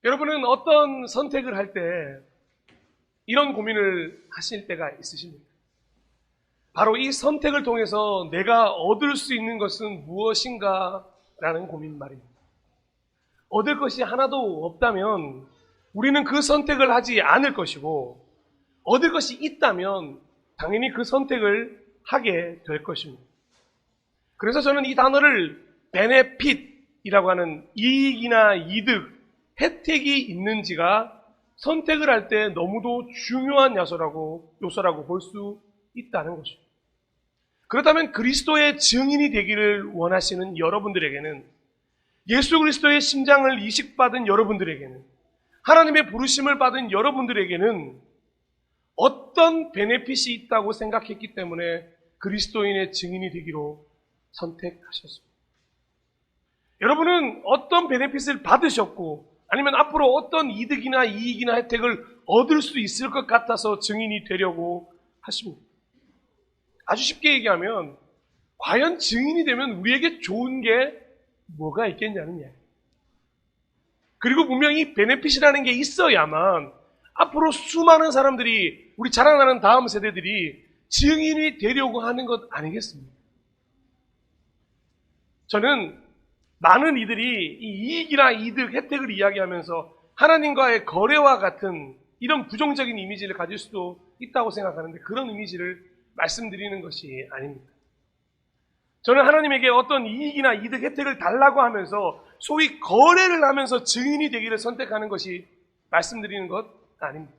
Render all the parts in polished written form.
여러분은 어떤 선택을 할 때 이런 고민을 하실 때가 있으십니까? 바로 이 선택을 통해서 내가 얻을 수 있는 것은 무엇인가 라는 고민 말입니다. 얻을 것이 하나도 없다면 우리는 그 선택을 하지 않을 것이고, 얻을 것이 있다면 당연히 그 선택을 하게 될 것입니다. 그래서 저는 이 단어를 베네핏이라고 하는 이익이나 이득, 혜택이 있는지가 선택을 할 때 너무도 중요한 요소라고 볼 수 있다는 것입니다. 그렇다면 그리스도의 증인이 되기를 원하시는 여러분들에게는, 예수 그리스도의 심장을 이식받은 여러분들에게는, 하나님의 부르심을 받은 여러분들에게는 어떤 베네핏이 있다고 생각했기 때문에 그리스도인의 증인이 되기로 선택하셨습니다. 여러분은 어떤 베네핏을 받으셨고, 아니면 앞으로 어떤 이득이나 이익이나 혜택을 얻을 수 있을 것 같아서 증인이 되려고 하십니다. 아주 쉽게 얘기하면, 과연 증인이 되면 우리에게 좋은 게 뭐가 있겠냐는 이야기. 그리고 분명히 베네핏이라는 게 있어야만 앞으로 수많은 사람들이, 우리 자라나는 다음 세대들이 증인이 되려고 하는 것 아니겠습니까? 저는 많은 이들이 이 이익이나 이득, 혜택을 이야기하면서 하나님과의 거래와 같은 이런 부정적인 이미지를 가질 수도 있다고 생각하는데, 그런 이미지를 말씀드리는 것이 아닙니다. 저는 하나님에게 어떤 이익이나 이득, 혜택을 달라고 하면서 소위 거래를 하면서 증인이 되기를 선택하는 것이 말씀드리는 것 아닙니다.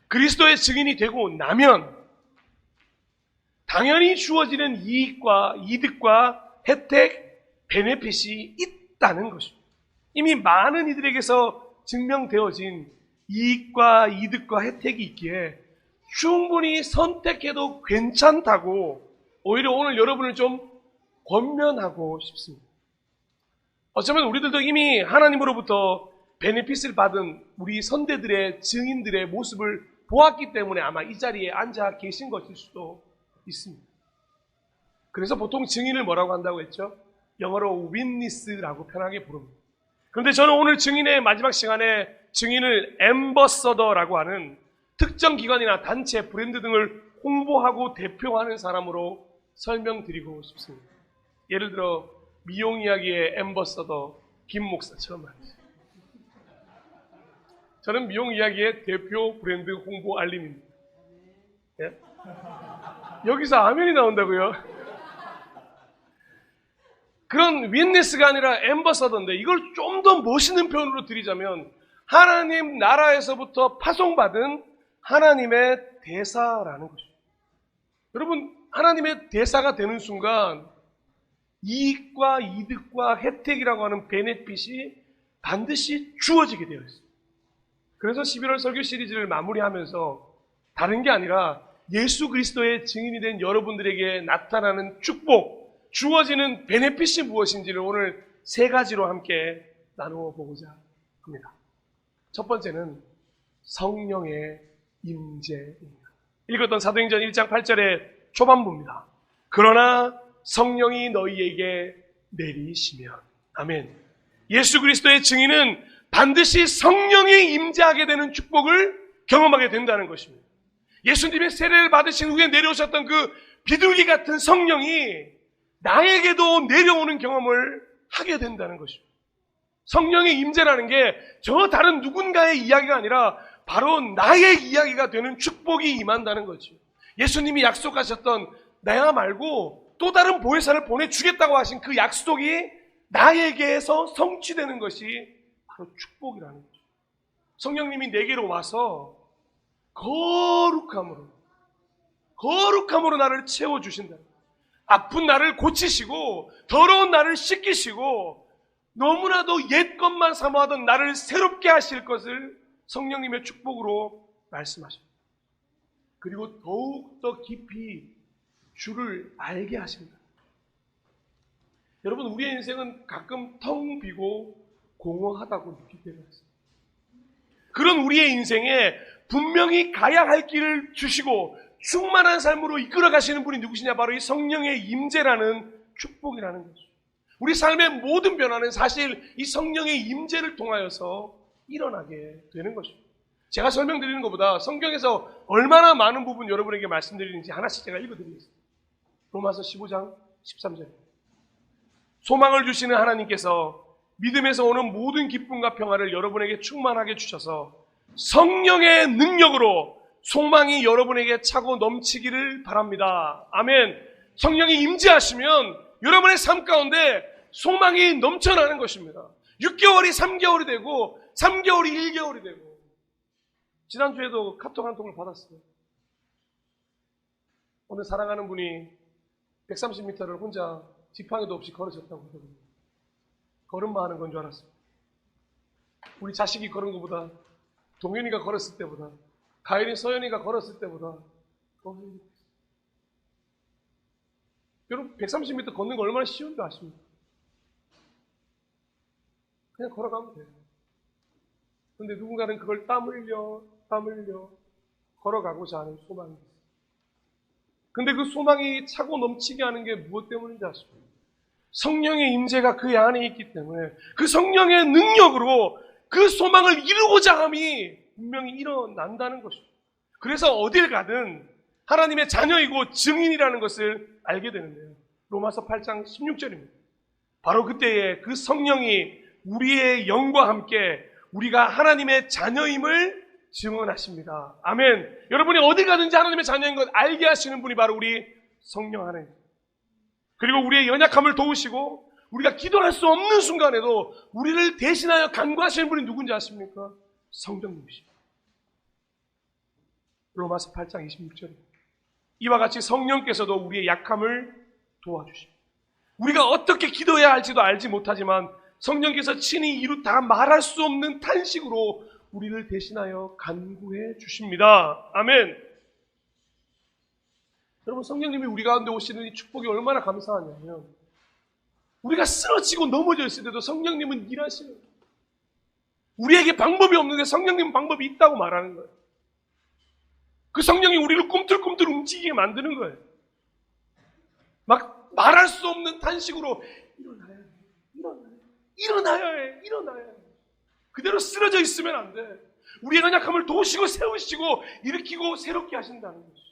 그리스도의 증인이 되고 나면 당연히 주어지는 이익과 이득과 혜택, 베네핏이 있다는 것입니다. 이미 많은 이들에게서 증명되어진 이익과 이득과 혜택이 있기에 충분히 선택해도 괜찮다고 오히려 오늘 여러분을 좀 권면하고 싶습니다. 어쩌면 우리들도 이미 하나님으로부터 베네핏을 받은 우리 선대들의 증인들의 모습을 보았기 때문에 아마 이 자리에 앉아 계신 것일 수도 있습니다. 그래서 보통 증인을 뭐라고 한다고 했죠? 영어로 witness라고 편하게 부릅니다. 그런데 저는 오늘 증인의 마지막 시간에 증인을 앰버서더라고 하는 특정 기관이나 단체, 브랜드 등을 홍보하고 대표하는 사람으로 설명드리고 싶습니다. 예를 들어 미용 이야기의 앰버서더 김 목사처럼 말이죠. 저는 미용 이야기의 대표 브랜드 홍보 알림입니다. 예? 여기서 아멘이 나온다고요? 그런 윈니스가 아니라 앰버서더인데, 이걸 좀 더 멋있는 표현으로 드리자면 하나님 나라에서부터 파송받은 하나님의 대사라는 것이죠. 여러분, 하나님의 대사가 되는 순간 이익과 이득과 혜택이라고 하는 베네핏이 반드시 주어지게 되어 있습니다. 그래서 11월 설교 시리즈를 마무리하면서 다른 게 아니라 예수 그리스도의 증인이 된 여러분들에게 나타나는 축복, 주어지는 베네핏이 무엇인지를 오늘 세 가지로 함께 나누어 보고자 합니다. 첫 번째는 성령의 임재입니다. 읽었던 사도행전 1장 8절의 초반부입니다. 그러나 성령이 너희에게 내리시면. 아멘. 예수 그리스도의 증인은 반드시 성령이 임재하게 되는 축복을 경험하게 된다는 것입니다. 예수님의 세례를 받으신 후에 내려오셨던 그 비둘기 같은 성령이 나에게도 내려오는 경험을 하게 된다는 것입니다. 성령의 임재라는 게 저 다른 누군가의 이야기가 아니라 바로 나의 이야기가 되는 축복이 임한다는 거죠. 예수님이 약속하셨던 나야 말고 또 다른 보혜사를 보내주겠다고 하신 그 약속이 나에게서 성취되는 것이 바로 축복이라는 거죠. 성령님이 내게로 와서 거룩함으로 나를 채워주신다. 아픈 나를 고치시고 더러운 나를 씻기시고 너무나도 옛 것만 사모하던 나를 새롭게 하실 것을 성령님의 축복으로 말씀하십니다. 그리고 더욱더 깊이 주를 알게 하십니다. 여러분, 우리의 인생은 가끔 텅 비고 공허하다고 느낄 때가 있습니다. 그런 우리의 인생에 분명히 가야 할 길을 주시고 충만한 삶으로 이끌어 가시는 분이 누구시냐? 바로 이 성령의 임재라는 축복이라는 거죠. 우리 삶의 모든 변화는 사실 이 성령의 임재를 통하여서 일어나게 되는 것입니다. 제가 설명드리는 것보다 성경에서 얼마나 많은 부분 여러분에게 말씀드리는지 하나씩 제가 읽어드리겠습니다. 로마서 15장 13절. 소망을 주시는 하나님께서 믿음에서 오는 모든 기쁨과 평화를 여러분에게 충만하게 주셔서 성령의 능력으로 소망이 여러분에게 차고 넘치기를 바랍니다. 아멘. 성령이 임재하시면 여러분의 삶 가운데 소망이 넘쳐나는 것입니다. 6개월이 3개월이 되고 3개월이 1개월이 되고. 지난주에도 카톡 한 통을 받았어요. 오늘 사랑하는 분이 130m를 혼자 지팡이도 없이 걸으셨다고 하더군요. 걸음마 하는 건 줄 알았어요. 우리 자식이 걸은 것보다, 동현이가 걸었을 때보다, 가연이, 서연이가 걸었을 때보다 더 힘들어요. 여러분 130m 걷는 거 얼마나 쉬운 줄 아십니까? 그냥 걸어가면 돼요. 근데 누군가는 그걸 땀 흘려 걸어가고자 하는 소망이 있어요. 근데 그 소망이 차고 넘치게 하는 게 무엇 때문인지 아십니까? 성령의 임재가 그 안에 있기 때문에 그 성령의 능력으로 그 소망을 이루고자 함이 분명히 일어난다는 것입니다. 그래서 어딜 가든 하나님의 자녀이고 증인이라는 것을 알게 되는데요. 로마서 8장 16절입니다. 바로 그때에 그 성령이 우리의 영과 함께 우리가 하나님의 자녀임을 증언하십니다. 아멘. 여러분이 어디 가든지 하나님의 자녀인 것 알게 하시는 분이 바로 우리 성령 하나님. 그리고 우리의 연약함을 도우시고 우리가 기도할 수 없는 순간에도 우리를 대신하여 간구하시는 분이 누군지 아십니까? 성령님이십니다. 로마서 8장 26절입니다. 이와 같이 성령께서도 우리의 약함을 도와주십니다. 우리가 어떻게 기도해야 할지도 알지 못하지만 성령께서 친히 이루 다 말할 수 없는 탄식으로 우리를 대신하여 간구해 주십니다. 아멘. 여러분, 성령님이 우리 가운데 오시는 이 축복이 얼마나 감사하냐면 우리가 쓰러지고 넘어져 있을 때도 성령님은 일하시는 거예요. 우리에게 방법이 없는데 성령님은 방법이 있다고 말하는 거예요. 그 성령이 우리를 꿈틀꿈틀 움직이게 만드는 거예요. 막 말할 수 없는 탄식으로 일어나야 해. 그대로 쓰러져 있으면 안 돼. 우리의 연약함을 도우시고 세우시고 일으키고 새롭게 하신다는 것이죠.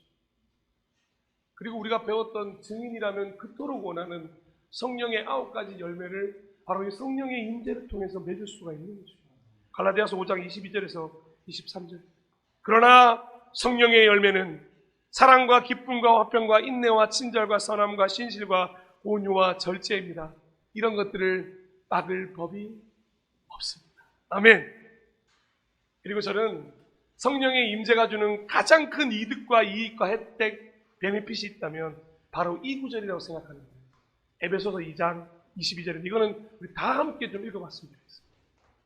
그리고 우리가 배웠던 증인이라면 그토록 원하는 성령의 9가지 열매를 바로 이 성령의 임재를 통해서 맺을 수가 있는 것입니다. 갈라디아서 5장 22절에서 23절. 그러나 성령의 열매는 사랑과 기쁨과 화평과 인내와 친절과 선함과 신실과 온유와 절제입니다. 이런 것들을 막을 법이 없습니다. 아멘. 그리고 저는 성령의 임재가 주는 가장 큰 이득과 이익과 혜택, 베네핏이 있다면 바로 이 구절이라고 생각합니다. 에베소서 2장 22절인데 이거는 우리 다 함께 좀 읽어봤으면 좋겠습니다.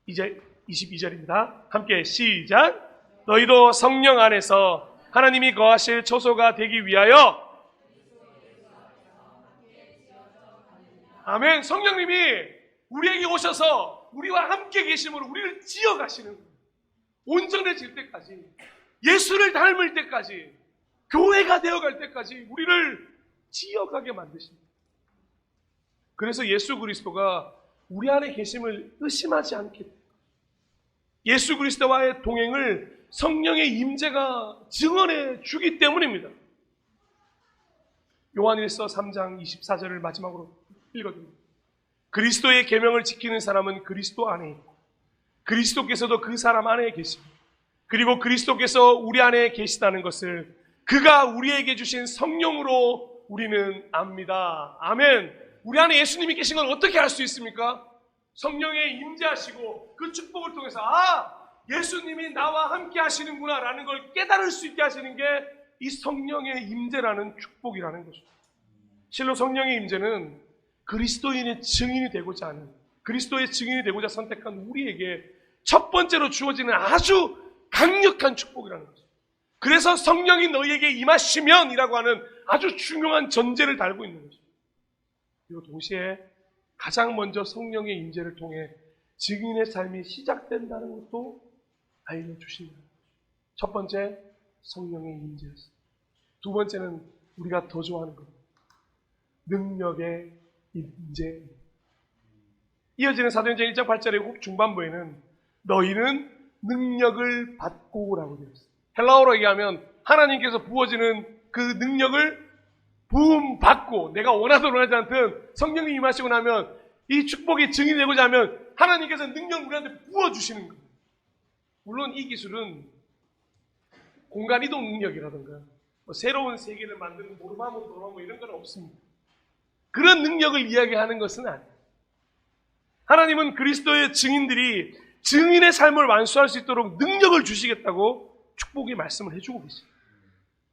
이제 22절입니다. 함께 시작. 너희도 성령 안에서 하나님이 거하실 초소가 되기 위하여. 아멘. 성령님이 우리에게 오셔서 우리와 함께 계심으로 우리를 지어가시는 거예요. 온전해질 때까지, 예수를 닮을 때까지, 교회가 되어갈 때까지 우리를 지어가게 만드십니다. 그래서 예수 그리스도가 우리 안에 계심을 의심하지 않게 돼요. 예수 그리스도와의 동행을 성령의 임재가 증언해 주기 때문입니다. 요한일서 3장 24절을 마지막으로 읽어드립니다. 그리스도의 계명을 지키는 사람은 그리스도 안에 있고 그리스도께서도 그 사람 안에 계십니다. 그리고 그리스도께서 우리 안에 계시다는 것을 그가 우리에게 주신 성령으로 우리는 압니다. 아멘. 우리 안에 예수님이 계신 걸 어떻게 알 수 있습니까? 성령에 임재하시고 그 축복을 통해서 예수님이 나와 함께 하시는구나 라는 걸 깨달을 수 있게 하시는 게 이 성령의 임재라는 축복이라는 것입니다. 실로 성령의 임재는 그리스도인의 증인이 되고자 하는, 그리스도의 증인이 되고자 선택한 우리에게 첫 번째로 주어지는 아주 강력한 축복이라는 거죠. 그래서 성령이 너희에게 임하시면 이라고 하는 아주 중요한 전제를 달고 있는 거죠. 그리고 동시에 가장 먼저 성령의 임재를 통해 증인의 삶이 시작된다는 것도 알려주십니다. 첫 번째, 성령의 임재였습니다. 두 번째는 우리가 더 좋아하는 겁니다. 능력의 임재. 이어지는 사도행전 1장 8절의 중반부에는 너희는 능력을 받고 오라고 되어 있어요. 헬라어로 얘기하면 하나님께서 부어지는 그 능력을 부음 받고, 내가 원하든 원하지 않든 성령이 임하시고 나면 이 축복의 증인이 되고자 하면 하나님께서 능력을 우리한테 부어주시는 거예요. 물론 이 기술은 공간이동 능력이라든가 새로운 세계를 만드는 모르마모 도라모 이런 건 없습니다. 그런 능력을 이야기하는 것은 아니에요. 하나님은 그리스도의 증인들이 증인의 삶을 완수할 수 있도록 능력을 주시겠다고 축복의 말씀을 해주고 계세요.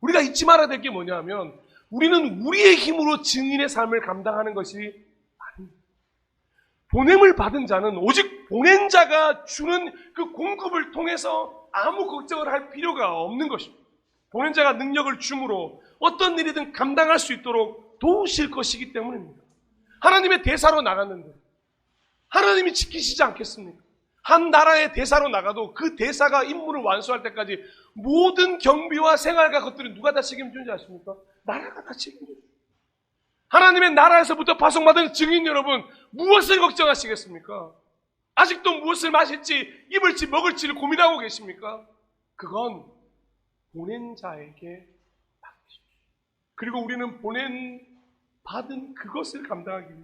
우리가 잊지 말아야 될 게 뭐냐 하면 우리는 우리의 힘으로 증인의 삶을 감당하는 것이 아닙니다. 보냄을 받은 자는 오직 보낸 자가 주는 그 공급을 통해서 아무 걱정을 할 필요가 없는 것입니다. 보낸 자가 능력을 줌으로 어떤 일이든 감당할 수 있도록 도우실 것이기 때문입니다. 하나님의 대사로 나갔는데 하나님이 지키시지 않겠습니까? 한 나라의 대사로 나가도 그 대사가 임무를 완수할 때까지 모든 경비와 생활과 것들은 누가 다 책임지는지 아십니까? 나라가 다 책임져요. 하나님의 나라에서부터 파송받은 증인 여러분, 무엇을 걱정하시겠습니까? 아직도 무엇을 마실지, 입을지, 먹을지를 고민하고 계십니까? 그건 보낸 자에게 맡기십시오. 그리고 우리는 받은 그것을 감당하기 위해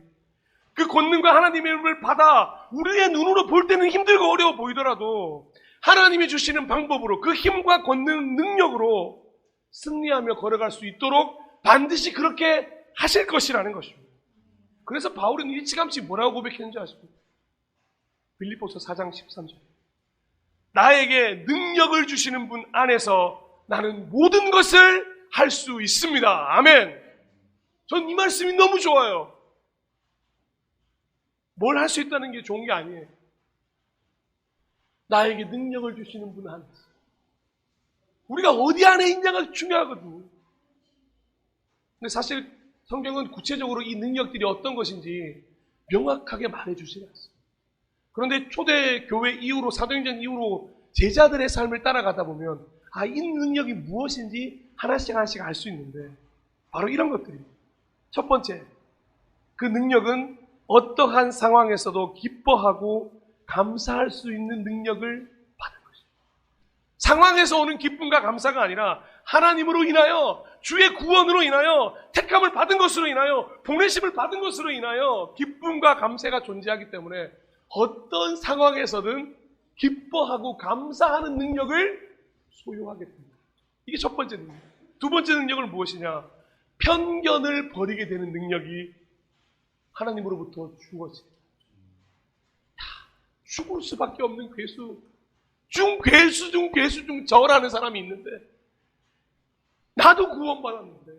그 권능과 하나님의 힘을 받아 우리의 눈으로 볼 때는 힘들고 어려워 보이더라도 하나님이 주시는 방법으로 그 힘과 권능, 능력으로 승리하며 걸어갈 수 있도록 반드시 그렇게 하실 것이라는 것입니다. 그래서 바울은 일찌감치 뭐라고 고백했는지 아십니까? 빌립보서 4장 13절. 나에게 능력을 주시는 분 안에서 나는 모든 것을 할 수 있습니다. 아멘. 전 이 말씀이 너무 좋아요. 뭘 할 수 있다는 게 좋은 게 아니에요. 나에게 능력을 주시는 분 안에서. 우리가 어디 안에 있냐가 중요하거든요. 근데 사실 성경은 구체적으로 이 능력들이 어떤 것인지 명확하게 말해주지 않습니다. 그런데 초대교회 이후로, 사도행전 이후로 제자들의 삶을 따라가다 보면 이 능력이 무엇인지 하나씩 알 수 있는데 바로 이런 것들입니다. 첫 번째, 그 능력은 어떠한 상황에서도 기뻐하고 감사할 수 있는 능력을 받은 것입니다. 상황에서 오는 기쁨과 감사가 아니라 하나님으로 인하여, 주의 구원으로 인하여, 택함을 받은 것으로 인하여, 보내심을 받은 것으로 인하여 기쁨과 감사가 존재하기 때문에 어떤 상황에서든 기뻐하고 감사하는 능력을 소유하게 됩니다. 이게 첫 번째 능력. 두 번째 능력은 무엇이냐? 편견을 버리게 되는 능력이 하나님으로부터 주어집니다. 죽을 수밖에 없는 괴수 중 저라는 사람이 있는데 나도 구원받았는데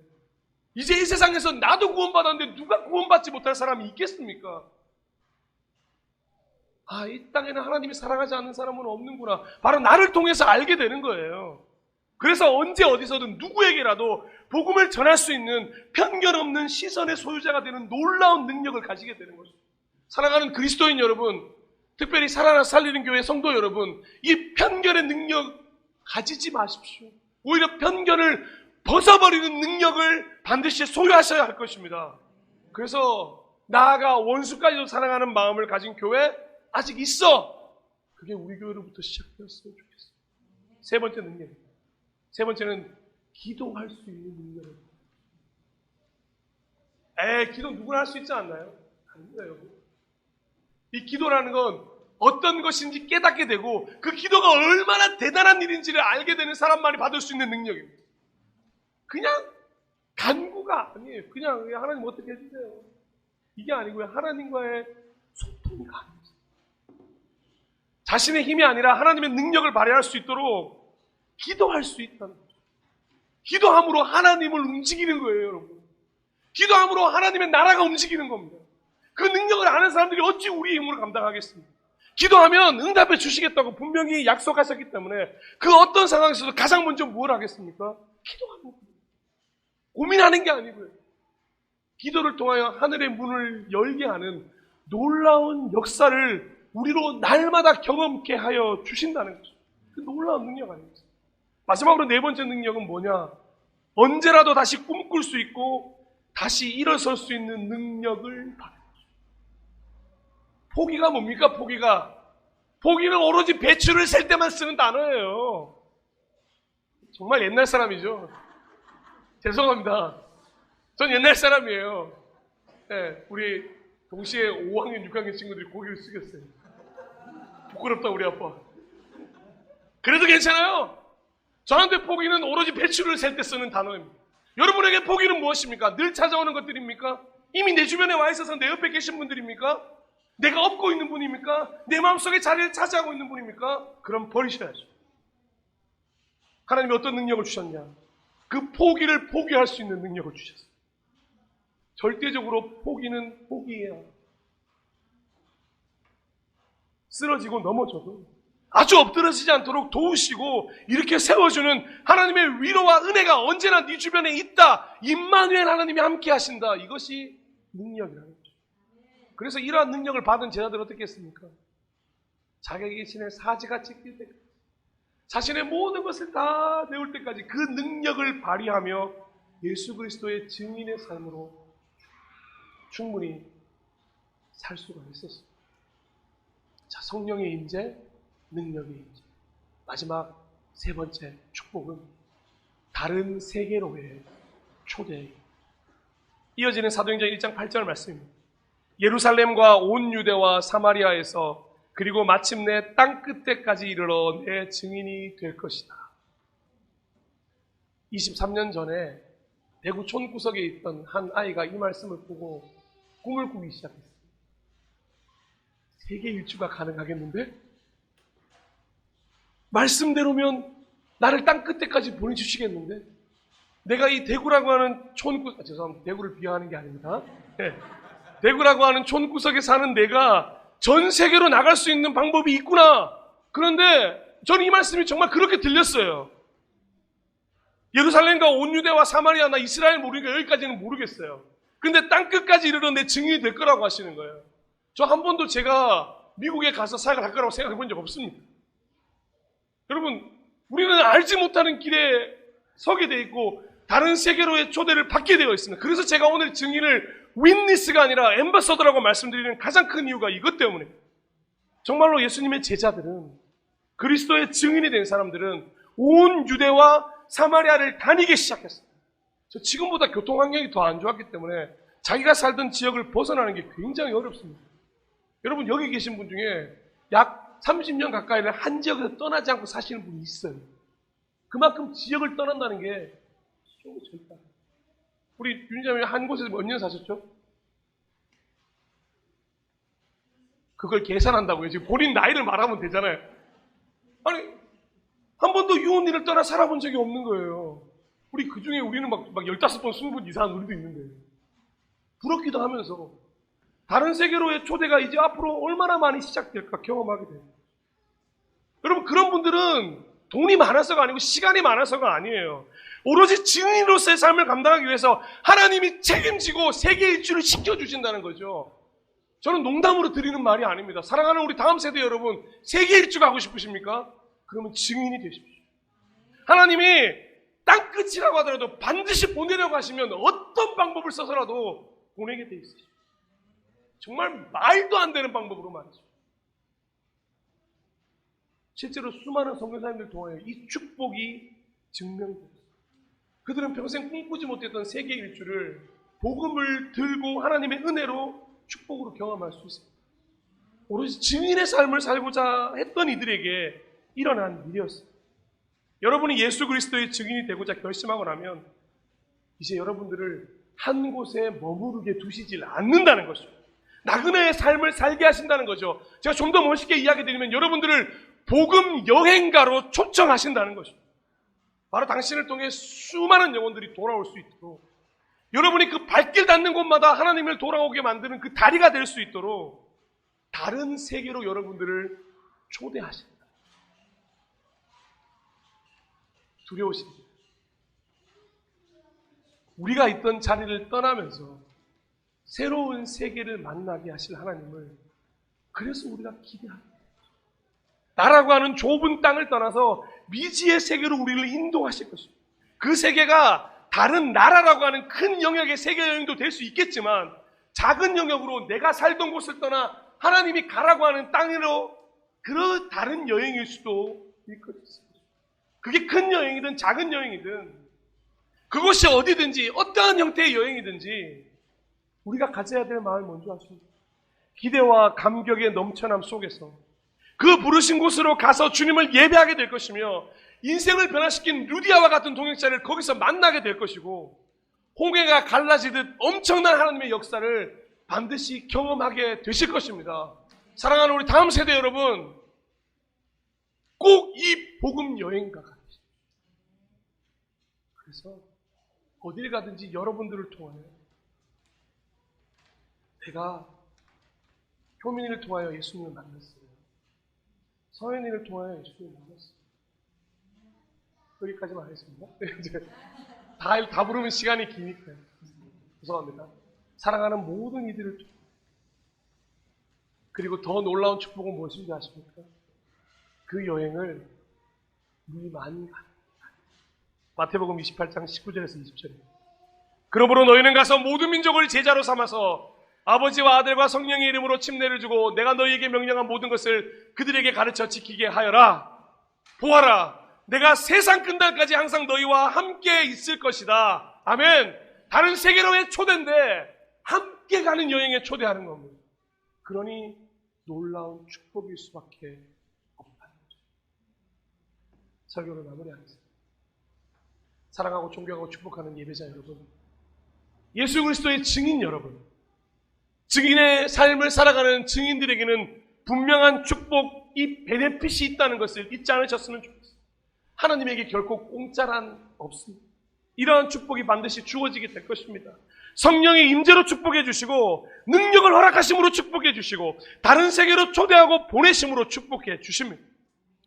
이제 이 세상에서 나도 구원받았는데 누가 구원받지 못할 사람이 있겠습니까? 이 땅에는 하나님이 사랑하지 않는 사람은 없는구나. 바로 나를 통해서 알게 되는 거예요. 그래서 언제 어디서든 누구에게라도 복음을 전할 수 있는 편견 없는 시선의 소유자가 되는 놀라운 능력을 가지게 되는 것입니다. 사랑하는 그리스도인 여러분, 특별히 살아나 살리는 교회 성도 여러분, 이 편견의 능력 가지지 마십시오. 오히려 편견을 벗어버리는 능력을 반드시 소유하셔야 할 것입니다. 그래서 나아가 원수까지도 사랑하는 마음을 가진 교회 아직 있어. 그게 우리 교회로부터 시작되었으면 좋겠어요. 세 번째 능력입니다. 세 번째는 기도할 수 있는 능력입니다. 기도 누구나 할 수 있지 않나요? 아닙니다, 여러분. 이 기도라는 건 어떤 것인지 깨닫게 되고 그 기도가 얼마나 대단한 일인지를 알게 되는 사람만이 받을 수 있는 능력입니다. 그냥 간구가 아니에요. 그냥 하나님 어떻게 해주세요. 이게 아니고요. 하나님과의 소통이 가능합니다. 자신의 힘이 아니라 하나님의 능력을 발휘할 수 있도록 기도할 수 있다는 거죠. 기도함으로 하나님을 움직이는 거예요, 여러분. 기도함으로 하나님의 나라가 움직이는 겁니다. 그 능력을 아는 사람들이 어찌 우리의 힘으로 감당하겠습니까? 기도하면 응답해 주시겠다고 분명히 약속하셨기 때문에 그 어떤 상황에서도 가장 먼저 뭘 하겠습니까? 기도하는 겁니다. 고민하는 게 아니고요. 기도를 통하여 하늘의 문을 열게 하는 놀라운 역사를 우리로 날마다 경험케 하여 주신다는 거죠. 그 놀라운 능력 아닙니까? 마지막으로 네 번째 능력은 뭐냐? 언제라도 다시 꿈꿀 수 있고 다시 일어설 수 있는 능력을 받는 거죠. 포기가 뭡니까? 포기는 오로지 배추를 셀 때만 쓰는 단어예요. 정말 옛날 사람이죠. 죄송합니다. 전 옛날 사람이에요. 네, 우리 동시에 5학년, 6학년 친구들이 고기를 쓰겠어요. 부끄럽다 우리 아빠. 그래도 괜찮아요. 저한테 포기는 오로지 배추를 셀 때 쓰는 단어입니다. 여러분에게 포기는 무엇입니까? 늘 찾아오는 것들입니까? 이미 내 주변에 와 있어서 내 옆에 계신 분들입니까? 내가 업고 있는 분입니까? 내 마음속에 자리를 차지하고 있는 분입니까? 그럼 버리셔야죠. 하나님이 어떤 능력을 주셨냐? 그 포기를 포기할 수 있는 능력을 주셨어요. 절대적으로 포기는 포기예요. 쓰러지고 넘어져도 아주 엎드러지지 않도록 도우시고 이렇게 세워주는 하나님의 위로와 은혜가 언제나 네 주변에 있다. 임마누엘 하나님이 함께 하신다. 이것이 능력이라는 거죠. 그래서 이러한 능력을 받은 제자들 어떻게 했습니까? 자기 자신의 사지가 찢길 때까지, 자신의 모든 것을 다 배울 때까지 그 능력을 발휘하며 예수 그리스도의 증인의 삶으로 충분히 살 수가 있었습니다. 자, 성령의 임재, 능력의 임재. 마지막 세 번째 축복은 다른 세계로의 초대입니다. 이어지는 사도행전 1장 8절 말씀입니다. 예루살렘과 온 유대와 사마리아에서 그리고 마침내 땅 끝에까지 이르러 내 증인이 될 것이다. 23년 전에 대구 촌구석에 있던 한 아이가 이 말씀을 보고 꿈을 꾸기 시작했어요. 세계 일주가 가능하겠는데? 말씀대로면 나를 땅 끝에까지 보내주시겠는데? 내가 이 대구라고 하는 죄송합니다. 대구를 비하하는 게 아닙니다. 네. 대구라고 하는 촌구석에 사는 내가 전 세계로 나갈 수 있는 방법이 있구나. 그런데 저는 이 말씀이 정말 그렇게 들렸어요. 예루살렘과 온 유대와 사마리아, 나 이스라엘 모르니까 여기까지는 모르겠어요. 근데 땅끝까지 이르러 내 증인이 될 거라고 하시는 거예요. 저 한 번도 제가 미국에 가서 사역을 할 거라고 생각해 본 적 없습니다. 여러분, 우리는 알지 못하는 길에 서게 돼 있고 다른 세계로의 초대를 받게 되어 있습니다. 그래서 제가 오늘 증인을 윈니스가 아니라 앰버서더라고 말씀드리는 가장 큰 이유가 이것 때문입니다. 정말로 예수님의 제자들은, 그리스도의 증인이 된 사람들은 온 유대와 사마리아를 다니기 시작했어요. 저 지금보다 교통 환경이 더 안 좋았기 때문에 자기가 살던 지역을 벗어나는 게 굉장히 어렵습니다. 여러분, 여기 계신 분 중에 약 30년 가까이를 한 지역에서 떠나지 않고 사시는 분이 있어요. 그만큼 지역을 떠난다는 게 좀 절대. 우리 윤자매가 한 곳에서 몇 년 사셨죠? 그걸 계산한다고요. 지금 본인 나이를 말하면 되잖아요. 아니, 한 번도 유언니를 떠나 살아본 적이 없는 거예요. 우리 그 중에 우리는 막 15번, 20번 이상한 우리도 있는데. 부럽기도 하면서 다른 세계로의 초대가 이제 앞으로 얼마나 많이 시작될까 경험하게 돼요. 여러분, 그런 분들은 돈이 많아서가 아니고 시간이 많아서가 아니에요. 오로지 증인으로서의 삶을 감당하기 위해서 하나님이 책임지고 세계 일주를 시켜주신다는 거죠. 저는 농담으로 드리는 말이 아닙니다. 사랑하는 우리 다음 세대 여러분, 세계 일주 가고 싶으십니까? 그러면 증인이 되십시오. 하나님이 땅끝이라고 하더라도 반드시 보내려고 하시면 어떤 방법을 써서라도 보내게 돼 있으시죠. 정말 말도 안 되는 방법으로 말이죠. 실제로 수많은 선교사님들 통하여 이 축복이 증명되었어요. 그들은 평생 꿈꾸지 못했던 세계 일주를 복음을 들고 하나님의 은혜로 축복으로 경험할 수 있습니다. 오로지 증인의 삶을 살고자 했던 이들에게 일어난 일이었습니다. 여러분이 예수 그리스도의 증인이 되고자 결심하고 나면 이제 여러분들을 한 곳에 머무르게 두시질 않는다는 것이죠. 나그네의 삶을 살게 하신다는 거죠. 제가 좀 더 멋있게 이야기 드리면 여러분들을 복음 여행가로 초청하신다는 것이죠. 바로 당신을 통해 수많은 영혼들이 돌아올 수 있도록, 여러분이 그 발길 닿는 곳마다 하나님을 돌아오게 만드는 그 다리가 될 수 있도록 다른 세계로 여러분들을 초대하신다. 두려우십니다. 우리가 있던 자리를 떠나면서 새로운 세계를 만나게 하실 하나님을, 그래서 우리가 기대합니다. 나라고 하는 좁은 땅을 떠나서 미지의 세계로 우리를 인도하실 것입니다. 그 세계가 다른 나라라고 하는 큰 영역의 세계 여행도 될 수 있겠지만 작은 영역으로 내가 살던 곳을 떠나 하나님이 가라고 하는 땅으로 그런 다른 여행일 수도 있거든요. 그게 큰 여행이든 작은 여행이든 그것이 어디든지 어떠한 형태의 여행이든지 우리가 가져야 될 마음이 뭔지 아십니까? 기대와 감격의 넘쳐남 속에서 그 부르신 곳으로 가서 주님을 예배하게 될 것이며 인생을 변화시킨 루디아와 같은 동역자를 거기서 만나게 될 것이고 홍해가 갈라지듯 엄청난 하나님의 역사를 반드시 경험하게 되실 것입니다. 사랑하는 우리 다음 세대 여러분, 꼭 이 복음 여행가 같으십시오. 그래서 어딜 가든지 여러분들을 통하여 내가 효민이를 통하여 예수님을 만났어요. 서현이를 통하여 예수님을 만났어요. 여기까지만 하겠습니다. 이제 다 부르면 시간이 기니까요. 죄송합니다. 사랑하는 모든 이들을 통하여. 그리고 더 놀라운 축복은 무엇인지 아십니까? 그 여행을 우리 많이 가는 마태복음 28장 19절에서 20절입니다. 그러므로 너희는 가서 모든 민족을 제자로 삼아서 아버지와 아들과 성령의 이름으로 침례를 주고 내가 너희에게 명령한 모든 것을 그들에게 가르쳐 지키게 하여라. 보아라, 내가 세상 끝날까지 항상 너희와 함께 있을 것이다. 아멘. 다른 세계로의 초대인데 함께 가는 여행에 초대하는 겁니다. 그러니 놀라운 축복일 수밖에 없다는 거죠. 설교를 마무리하겠습니다. 사랑하고 존경하고 축복하는 예배자 여러분, 예수 그리스도의 증인 여러분, 증인의 삶을 살아가는 증인들에게는 분명한 축복, 이 베네핏이 있다는 것을 잊지 않으셨으면 좋겠습니다. 하나님에게 결코 공짜란 없습니다. 이러한 축복이 반드시 주어지게 될 것입니다. 성령의 임재로 축복해 주시고 능력을 허락하심으로 축복해 주시고 다른 세계로 초대하고 보내심으로 축복해 주십니다.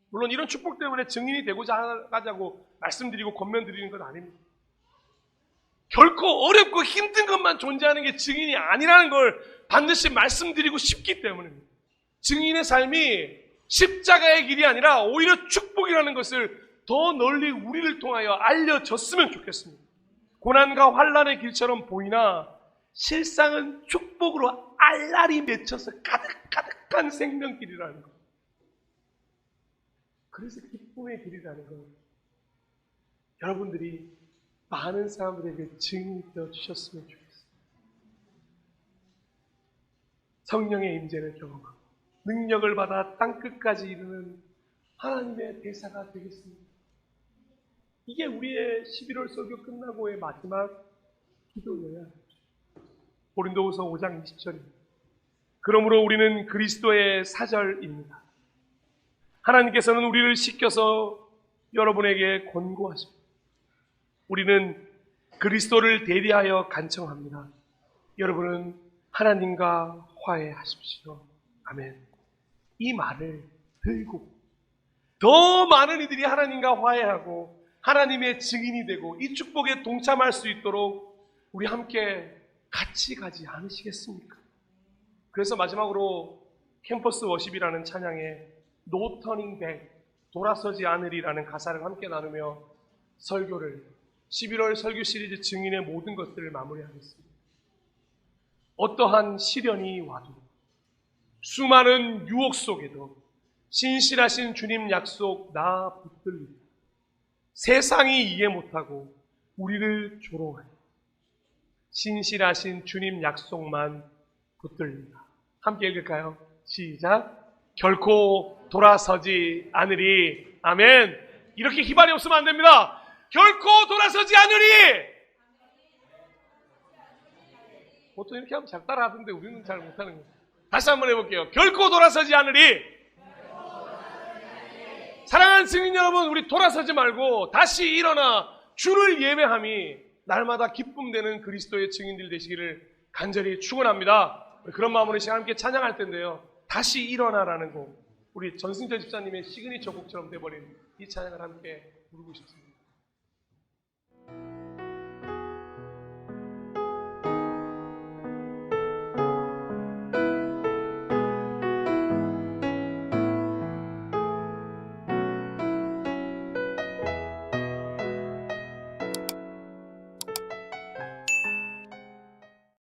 물론 이런 축복 때문에 증인이 되고자 하자고 말씀드리고 권면드리는 건 아닙니다. 결코 어렵고 힘든 것만 존재하는 게 증인이 아니라는 걸 반드시 말씀드리고 싶기 때문입니다. 증인의 삶이 십자가의 길이 아니라 오히려 축복이라는 것을 더 널리 우리를 통하여 알려졌으면 좋겠습니다. 고난과 환난의 길처럼 보이나 실상은 축복으로 알알이 맺혀서 가득가득한 생명길이라는 것. 그래서 기쁨의 길이라는 것. 여러분들이 많은 사람들에게 증인이 되어 주셨으면 좋겠습니다. 성령의 임재를 경험하고 능력을 받아 땅끝까지 이르는 하나님의 대사가 되겠습니다. 이게 우리의 11월 설교 끝나고의 마지막 기도여야 합니다. 고린도후서 5장 20절입니다. 그러므로 우리는 그리스도의 사절입니다. 하나님께서는 우리를 시켜서 여러분에게 권고하십니다. 우리는 그리스도를 대리하여 간청합니다. 여러분은 하나님과 화해하십시오. 아멘. 이 말을 들고 더 많은 이들이 하나님과 화해하고 하나님의 증인이 되고 이 축복에 동참할 수 있도록 우리 함께 같이 가지 않으시겠습니까? 그래서 마지막으로 캠퍼스 워십이라는 찬양에 No turning back, 돌아서지 않으리라는 가사를 함께 나누며 설교를 11월 설교 시리즈 증인의 모든 것들을 마무리하겠습니다. 어떠한 시련이 와도 수많은 유혹 속에도 신실하신 주님 약속 나 붙들리다. 세상이 이해 못하고 우리를 조롱하여 신실하신 주님 약속만 붙들린다. 함께 읽을까요? 시작. 결코 돌아서지 않으리. 아멘. 이렇게 희발이 없으면 안 됩니다. 결코 돌아서지 않으리. 보통 이렇게 하면 잘 따라하던데 우리는 잘 못하는 거예요. 다시 한번 해볼게요. 결코 돌아서지 않으리. 사랑하는 증인 여러분, 우리 돌아서지 말고 다시 일어나 주를 예배함이 날마다 기쁨되는 그리스도의 증인들 되시기를 간절히 축원합니다. 그런 마음으로 시간 함께 찬양할 텐데요. 다시 일어나라는 곡, 우리 전승철 집사님의 시그니처 곡처럼 돼버린 이 찬양을 함께 부르고 싶습니다.